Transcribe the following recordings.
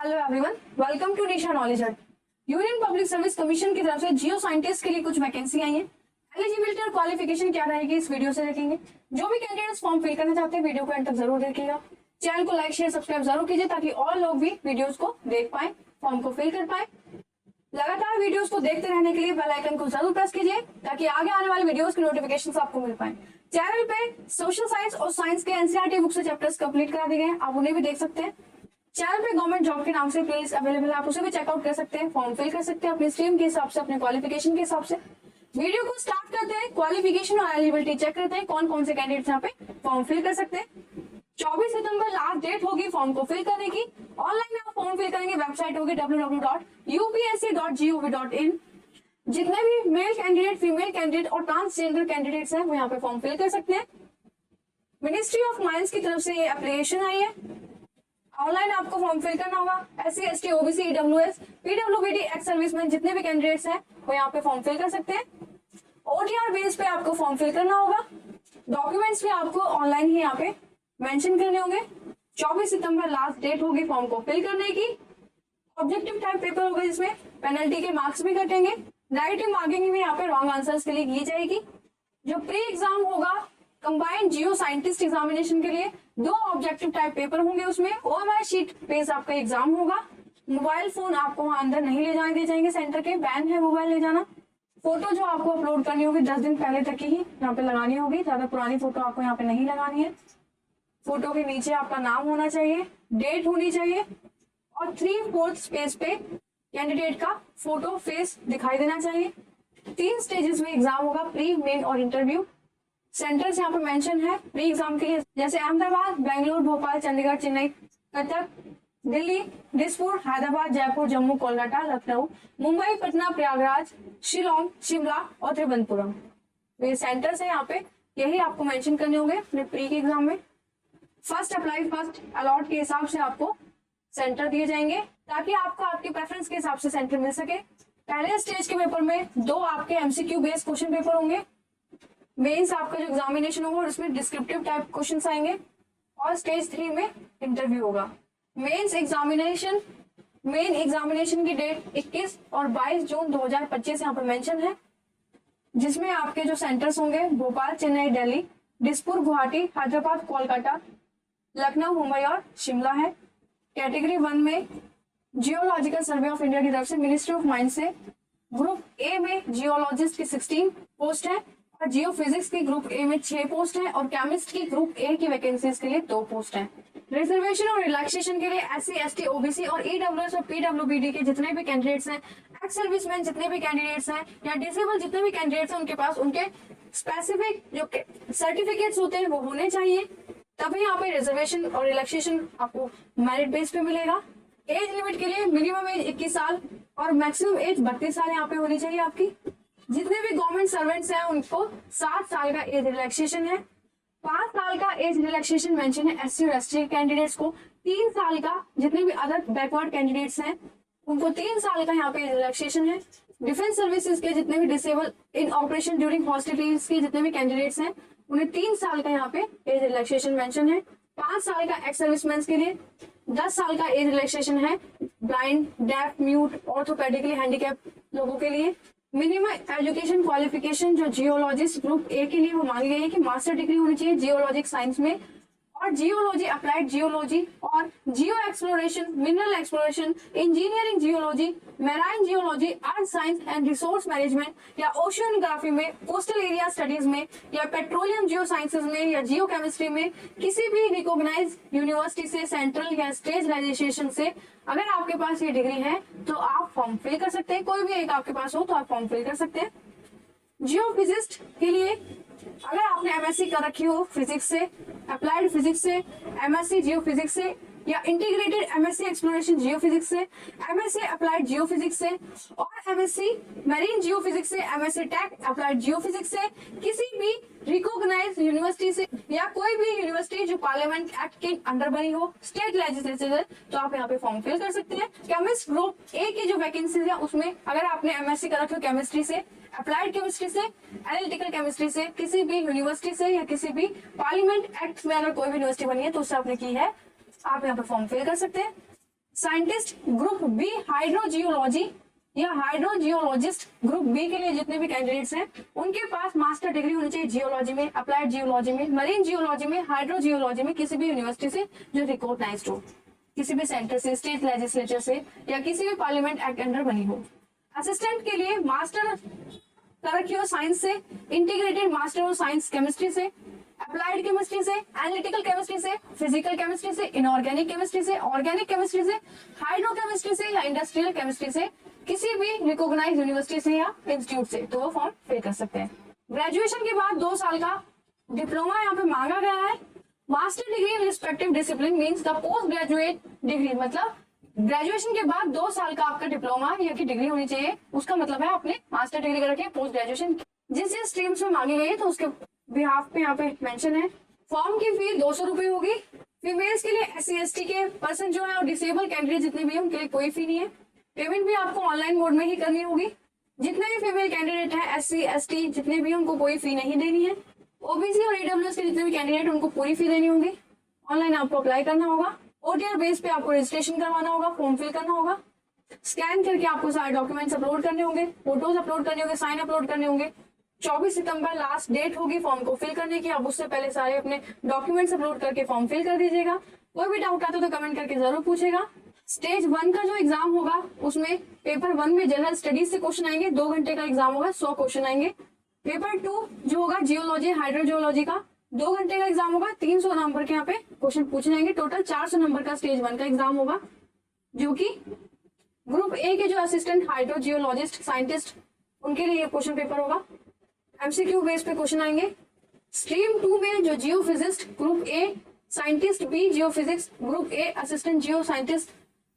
Hello everyone, welcome to Nisha knowledge hut. Union public service commission की तरफ से जियो scientist के लिए कुछ वैकेंसी आई है। एलिजिबिलिटी और क्वालिफिकेशन क्या रहेगी इस वीडियो से देखेंगे। जो भी कैंडिडेट्स फॉर्म फिल करना चाहते हैं वीडियो को एंड तक जरूर देखिएगा। चैनल को लाइक शेयर सब्सक्राइब जरूर कीजिए ताकि और लोग भी वीडियोस को देख पाए, फॉर्म को फिल कर पाए। लगातार वीडियोस को देखते रहने के लिए बेल आइकन को जरूर प्रेस कीजिए ताकि आगे आने वाली वीडियोस की नोटिफिकेशन आपको मिल पाए। चैनल पे सोशल साइंस और साइंस के एनसीईआरटी बुक से चैप्टर्स कंप्लीट करा दिए गए हैं, आप उन्हें भी देख सकते हैं। चैनल पे गवर्नमेंट जॉब के नाम से प्लेलिस्ट अवेलेबल है, आप उसे भी चेकआउट कर सकते हैं, फॉर्म फिल कर सकते हैं अपनी स्ट्रीम के हिसाब से, अपने क्वालिफिकेशन के हिसाब से। वीडियो को स्टार्ट करते हैं, क्वालिफिकेशन और एलिजिबिलिटी चेक करते हैं, कौन कौन से कैंडिडेट्स यहाँ पे फॉर्म फिल कर सकते हैं। 24 सितंबर लास्ट डेट होगी फॉर्म को फिल करने की। ऑनलाइन आप फॉर्म फिल करेंगे, वेबसाइट होगी www.upsc.gov.in। जितने भी मेल कैंडिडेट, फीमेल कैंडिडेट और ट्रांसजेंडर कैंडिडेट्स हैं वो यहाँ पे फॉर्म फिल कर सकते हैं। मिनिस्ट्री ऑफ माइंस की तरफ से ये एप्लीकेशन आई है। ऑनलाइन आपको फॉर्म फिल करना होगा। SC ST OBC EWS PWBD ex serviceman जितने भी कैंडिडेट्स हैं वो यहाँ पे फॉर्म फिल कर सकते हैं। OTR बेस पे आपको फॉर्म फिल करना होगा। डॉक्यूमेंट्स भी आपको ऑनलाइन ही यहाँ पे मेंशन करने होंगे। 24 सितंबर लास्ट डेट होगी फॉर्म को फिल करने की। ऑब्जेक्टिव टाइप पेपर होगा जिसमें पेनल्टी के मार्क्स भी कटेंगे। नेगेटिव मार्किंग भी यहाँ पे रॉन्ग आंसर्स के लिए की जाएगी। जो प्री एग्जाम होगा कंबाइंड जियो साइंटिस्ट एग्जामिनेशन के लिए 2 ऑब्जेक्टिव टाइप पेपर होंगे, उसमें OMI शीट बेस आपका एग्जाम होगा। मोबाइल फोन आपको वहां अंदर नहीं ले जाने दिए जाएंगे, सेंटर के बैन है मोबाइल ले जाना। फोटो जो आपको अपलोड करनी होगी 10 दिन पहले तक ही यहाँ पे लगानी होगी, ज्यादा पुरानी फोटो आपको यहाँ पे नहीं लगानी है। फोटो के नीचे आपका नाम होना चाहिए, डेट होनी चाहिए और 3/4 स्पेस पे कैंडिडेट का फोटो फेस दिखाई देना चाहिए। 3 स्टेजेस में एग्जाम होगा, प्री, मेन और इंटरव्यू। सेंटर्स यहाँ पे मेंशन है प्री एग्जाम के लिए, जैसे अहमदाबाद, बेंगलुरु, भोपाल, चंडीगढ़, चेन्नई, कटक, दिल्ली, दिसपुर, हैदराबाद, जयपुर, जम्मू, कोलकाता, लखनऊ, मुंबई, पटना, प्रयागराज, शिलोंग, शिमला और त्रिवेंद्रपुरम। तो ये सेंटर्स है यहाँ पे, यही आपको मेंशन करने होंगे अपने प्री के एग्जाम में। फर्स्ट अप्लाई फर्स्ट अलॉट के हिसाब से आपको सेंटर दिए जाएंगे ताकि आपको आपके प्रेफरेंस के हिसाब से सेंटर मिल सके। पहले स्टेज के पेपर में 2 आपके MCQ बेस्ड क्वेश्चन पेपर होंगे। मेंस आपका जो एग्जामिनेशन होगा उसमें डिस्क्रिप्टिव टाइप क्वेश्चंस आएंगे और स्टेज 3 में इंटरव्यू होगा। मेन एग्जामिनेशन की डेट 21 और 22 जून 2025 यहाँ पर मेंशन है, जिसमें आपके जो सेंटर्स होंगे भोपाल, चेन्नई, दिल्ली, दिसपुर, गुवाहाटी, हैदराबाद, कोलकाता, लखनऊ, मुंबई और शिमला है। कैटेगरी 1 में जियोलॉजिकल सर्वे ऑफ इंडिया की तरफ से मिनिस्ट्री ऑफ माइंस से ग्रुप ए में जियोलॉजिस्ट की 16 पोस्ट है और जियो फिजिक्स की ग्रुप ए में 6 पोस्ट है और केमिस्ट की ग्रुप ए की वैकेंसीज के लिए 2 पोस्ट है। रिजर्वेशन और रिलैक्सेशन के लिए SC ST OBC और EWS और PWBD के जितने भी कैंडिडेट्स हैं, एक्स सर्विसमैन जितने भी कैंडिडेट्स हैं या डिसेबल जितने भी कैंडिडेट्स हैं, उनके पास उनके स्पेसिफिक जो सर्टिफिकेट्स होते हैं वो होने चाहिए, तभी यहाँ पे रिजर्वेशन और रिलैक्सेशन आपको मेरिट बेस पे मिलेगा। एज लिमिट के लिए मिनिमम एज 21 साल और मैक्सिमम एज 32 साल यहाँ पे होनी चाहिए आपकी। जितने भी गवर्नमेंट सर्वेंट्स हैं उनको 7 साल का एज रिलैक्सेशन है। 5 साल का एज रिलैक्सेशन मेंशन है SC और ST कैंडिडेट्स को। 3 साल का जितने भी अदर बैकवर्ड कैंडिडेट्स हैं उनको 3 साल का यहाँ पे एज रिलैक्सेशन है। डिफेंस सर्विसेज के जितने भी डिसेबल इन ऑपरेशन ड्यूरिंग हॉस्टिलिटीज के जितने भी कैंडिडेट्स हैं उन्हें 3 साल का यहाँ पे एज रिलैक्सेशन मेंशन है। 5 साल का एक्स सर्विसमैन के लिए 10 साल का एज रिलैक्सेशन है। Blind, def, mute, orthopaedically handicap लोगों के लिए मिनिमम एजुकेशन क्वालिफिकेशन जो जियोलॉजिस्ट ग्रुप ए के लिए वो मांगी गई है कि मास्टर डिग्री होनी चाहिए जियोलॉजिक साइंस में और जियोलॉजी, अप्लाइड जियोलॉजी और geo exploration, mineral exploration, engineering geology, marine geology, earth science and resource management या ओशियनोग्राफी में, कोस्टल एरिया स्टडीज में या पेट्रोलियम जियो साइंसेज में या जियो केमिस्ट्री में किसी भी रिकॉग्नाइज यूनिवर्सिटी से, सेंट्रल या स्टेट रजिस्ट्रेशन से अगर आपके पास ये डिग्री है तो आप फॉर्म फिल कर सकते हैं। कोई भी एक आपके पास हो तो आप फॉर्म फिल कर सकते हैं। जियो फिजिस्ट के लिए अगर आपने MSc कर रखी हो फिजिक्स से, अप्लाइड फिजिक्स से, MSc जियो फिजिक्स से या इंटीग्रेटेड MSc एक्सप्लोरेशन जियो फिजिक्स से, MSc अप्लाइड जियो फिजिक्स से और MSc मैरीन जियो फिजिक्स से, MSc टेक अप्लाइड जियो फिजिक्स से, किसी भी रिकॉग्नाइज यूनिवर्सिटी से या कोई भी यूनिवर्सिटी जो पार्लियामेंट एक्ट के अंडर बनी हो, स्टेट लेजिस्लेचर है, तो आप यहाँ पे फॉर्म फिल कर सकते हैं। केमिस्ट ग्रुप ए की जो वैकेंसीज है उसमें अगर आपने MSc कर रखी हो केमिस्ट्री से, अप्लाइड केमिस्ट्री से, एनालिटिकल केमिस्ट्री से, किसी भी यूनिवर्सिटी से या किसी भी पार्लियामेंट एक्ट में अगर कोई भी यूनिवर्सिटी बनी है तो उससे आपने की है, आप यहाँ पे फॉर्म फिल कर सकते हैं। साइंटिस्ट ग्रुप बी हाइड्रोजियोलॉजी या हाइड्रोजियोलॉजिस्ट ग्रुप बी के लिए जितने भी कैंडिडेट्स हैं उनके पास मास्टर डिग्री होनी चाहिए जियोलॉजी में, अप्लाइड जियोलॉजी में, मरीन जियोलॉजी में, हाइड्रोजियोलॉजी में, किसी भी यूनिवर्सिटी से जो रिकॉग्नाइज्ड हो, किसी भी सेंटर से, स्टेट लेजिस्लेचर से या किसी भी पार्लियामेंट एक्ट अंडर बनी हो। असिस्टेंट के लिए मास्टर कर रखी हो साइंस से, इंटीग्रेटेड मास्टर हो साइंस केमिस्ट्री से, अप्लाइड केमिस्ट्री से, एनालिटिकल केमिस्ट्री से, फिजिकल केमिस्ट्री से, इनऑर्गेनिक केमिस्ट्री से, ऑर्गेनिक केमिस्ट्री से, हाइड्रोकेमिस्ट्री से या इंडस्ट्रियल केमिस्ट्री से, किसी भी रिकॉग्नाइज्ड यूनिवर्सिटी से या इंस्टीट्यूट से, तो वो फॉर्म फिल कर सकते हैं। ग्रेजुएशन के बाद 2 साल का डिप्लोमा यहाँ पे मांगा गया है। Master degree in respective discipline means the post graduate degree, मतलब ग्रेजुएशन के बाद 2 साल का आपका डिप्लोमा या की डिग्री होनी चाहिए। उसका मतलब है आपने मास्टर डिग्री कर रखी है पोस्ट ग्रेजुएशन जिस स्ट्रीम्स में मांगी गई है, तो उसके बिहाफ पे यहाँ पे मेंशन है। फॉर्म की फी 200 रुपए होगी। फीमेल्स के लिए SC/ST के पर्सन जो है और डिसेबल कैंडिडेट जितने भी है उनके लिए कोई फी नहीं है। पेमेंट भी आपको ऑनलाइन मोड में ही करनी होगी। जितने भी फीमेल कैंडिडेट है SC/ST जितने भी उनको कोई फी नहीं देनी है। OBC और EWS के जितने भी कैंडिडेट उनको पूरी फी देनी होगी। ऑनलाइन आपको अप्लाई करना होगा। OTR बेस पे आपको रजिस्ट्रेशन करवाना होगा, फॉर्म फिल करना होगा, स्कैन करके आपको सारे डॉक्यूमेंट्स अपलोड करने होंगे, फोटोज अपलोड करने होंगे, साइन अपलोड करने होंगे। 24 सितंबर लास्ट डेट होगी फॉर्म को फिल करने की। आप उससे पहले सारे अपने डॉक्यूमेंट्स अपलोड करके फॉर्म फिल कर दीजिएगा। कोई भी डाउट आता तो कमेंट करके जरूर पूछेगा। स्टेज 1 का जो एग्जाम होगा उसमें पेपर 1 में जनरल स्टडीज से क्वेश्चन आएंगे, 2 घंटे का एग्जाम होगा, 100 क्वेश्चन आएंगे। पेपर 2 जो होगा जियोलॉजी हाइड्रोजियोलॉजी का 2 घंटे का एग्जाम होगा, 300 नंबर के यहाँ पे क्वेश्चन पूछे जाएंगे। टोटल 400 नंबर का स्टेज 1 का एग्जाम होगा, जो कि ग्रुप ए के जो असिस्टेंट हाइड्रोजियोलॉजिस्ट साइंटिस्ट उनके लिए क्वेश्चन पेपर होगा। MCQ बेस पे क्वेश्चन आएंगे। स्ट्रीम 2 में जो geophysicist group A, scientist B geophysics, group A assistant geo scientist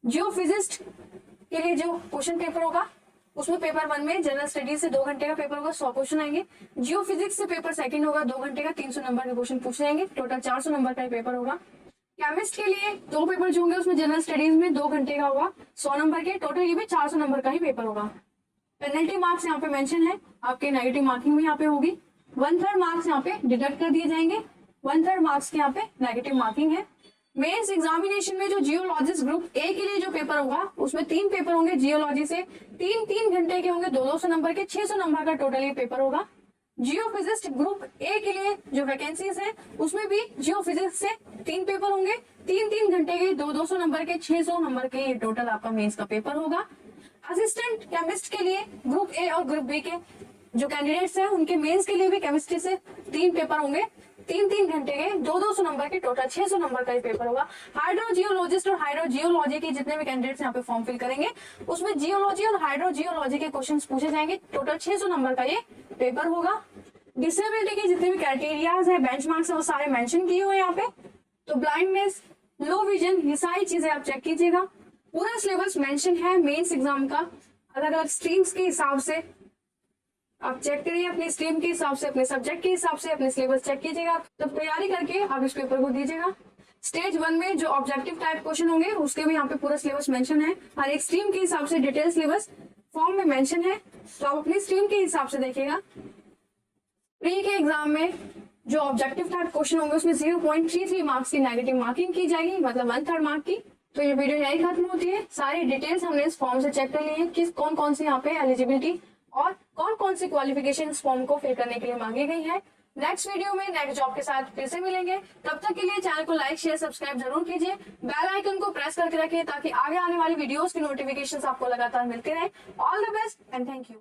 geophysicist के लिए जो क्वेश्चन पेपर होगा उसमें पेपर 1 में जनरल स्टडीज से 2 घंटे का पेपर होगा, 100 क्वेश्चन आएंगे। जियोफिजिक्स से पेपर 2 होगा, 2 घंटे का 300 नंबर के क्वेश्चन पूछे जाएंगे। टोटल 400 नंबर का पेपर होगा। केमिस्ट के लिए 2 पेपर जो होंगे उसमें जनरल स्टडीज में 2 घंटे का होगा, 100 नंबर के। टोटल ये भी 400 नंबर का ही पेपर होगा। पेनल्टी मार्क्स यहाँ पे मेंशन है, आपके नेगेटिव मार्किंग भी यहाँ पे होगी। 1/3 मार्क्स यहाँ पे डिडक्ट कर दिए जाएंगे, 1/3 मार्क्स के यहाँ पे नेगेटिव मार्किंग है। मेंस एग्जामिनेशन में जो जियोलॉजिस्ट ग्रुप ए के लिए जो पेपर होगा उसमें 3 पेपर होंगे जियोलॉजी से, 3 घंटे के होंगे, 200 नंबर के, 600 नंबर का टोटल ये पेपर होगा। जियोफिजिस्ट ग्रुप ए के लिए जो वैकेंसीज है उसमें भी जियोफिजिक्स से 3 पेपर होंगे, 3 घंटे के, 200 नंबर के, 600 नंबर के, ये टोटल आपका मेंस का पेपर होगा। असिस्टेंट केमिस्ट के लिए ग्रुप ए और ग्रुप बी के जो कैंडिडेट्स हैं उनके मेंस के लिए भी केमिस्ट्री से 3 पेपर होंगे, 3 घंटे के, 200 नंबर के, टोटल 600 नंबर का ये पेपर होगा। हाइड्रोजियोलॉजिस्ट और हाइड्रोजियोलॉजी के जितने भी कैंडिडेट्स यहाँ पे फॉर्म फिल करेंगे उसमें जियोलॉजी और हाइड्रोजियोलॉजी के क्वेश्चंस पूछे जाएंगे। टोटल 600 नंबर का ये पेपर होगा। डिसेबिलिटी के जितने भी क्राइटेरियाज है, बेंचमार्क्स है, वो सारे मेंशन किए हुए यहाँ पे। तो ब्लाइंडनेस, लो विजन, ये सारी चीजें आप चेक कीजिएगा। पूरा सिलेबस मेंशन है मेंस एग्जाम का, अलग अलग स्ट्रीम्स के हिसाब से आप चेक करिए, अपनी स्ट्रीम के हिसाब से, अपने सब्जेक्ट के हिसाब से अपने सिलेबस चेक कीजिएगा, तब तैयारी करके आप इस पेपर को दीजिएगा। स्टेज 1 में जो ऑब्जेक्टिव टाइप क्वेश्चन होंगे उसके भी यहाँ पे पूरा सिलेबस मेंशन है, हर एक स्ट्रीम के हिसाब से डिटेल सिलेबस फॉर्म में मेंशन है, तो आप अपनी स्ट्रीम के हिसाब से देखिएगा। प्री के एग्जाम में जो ऑब्जेक्टिव टाइप क्वेश्चन होंगे उसमें 0.33 मार्क्स की नेगेटिव मार्किंग की जाएगी, मतलब 1/3 मार्क की। तो ये वीडियो यही खत्म होती है। सारी डिटेल्स हमने इस फॉर्म से चेक कर ली है कि कौन कौन सी यहाँ पे एलिजिबिलिटी और कौन कौन सी क्वालिफिकेशन इस फॉर्म को फिल करने के लिए मांगी गई है। नेक्स्ट वीडियो में नेक्स्ट जॉब के साथ फिर से मिलेंगे। तब तक के लिए चैनल को लाइक शेयर सब्सक्राइब जरूर कीजिए, बेल आइकन को प्रेस करके रखिए ताकि आगे आने वाली वीडियोस की नोटिफिकेशंस आपको लगातार मिलते रहे। All the best and thank you.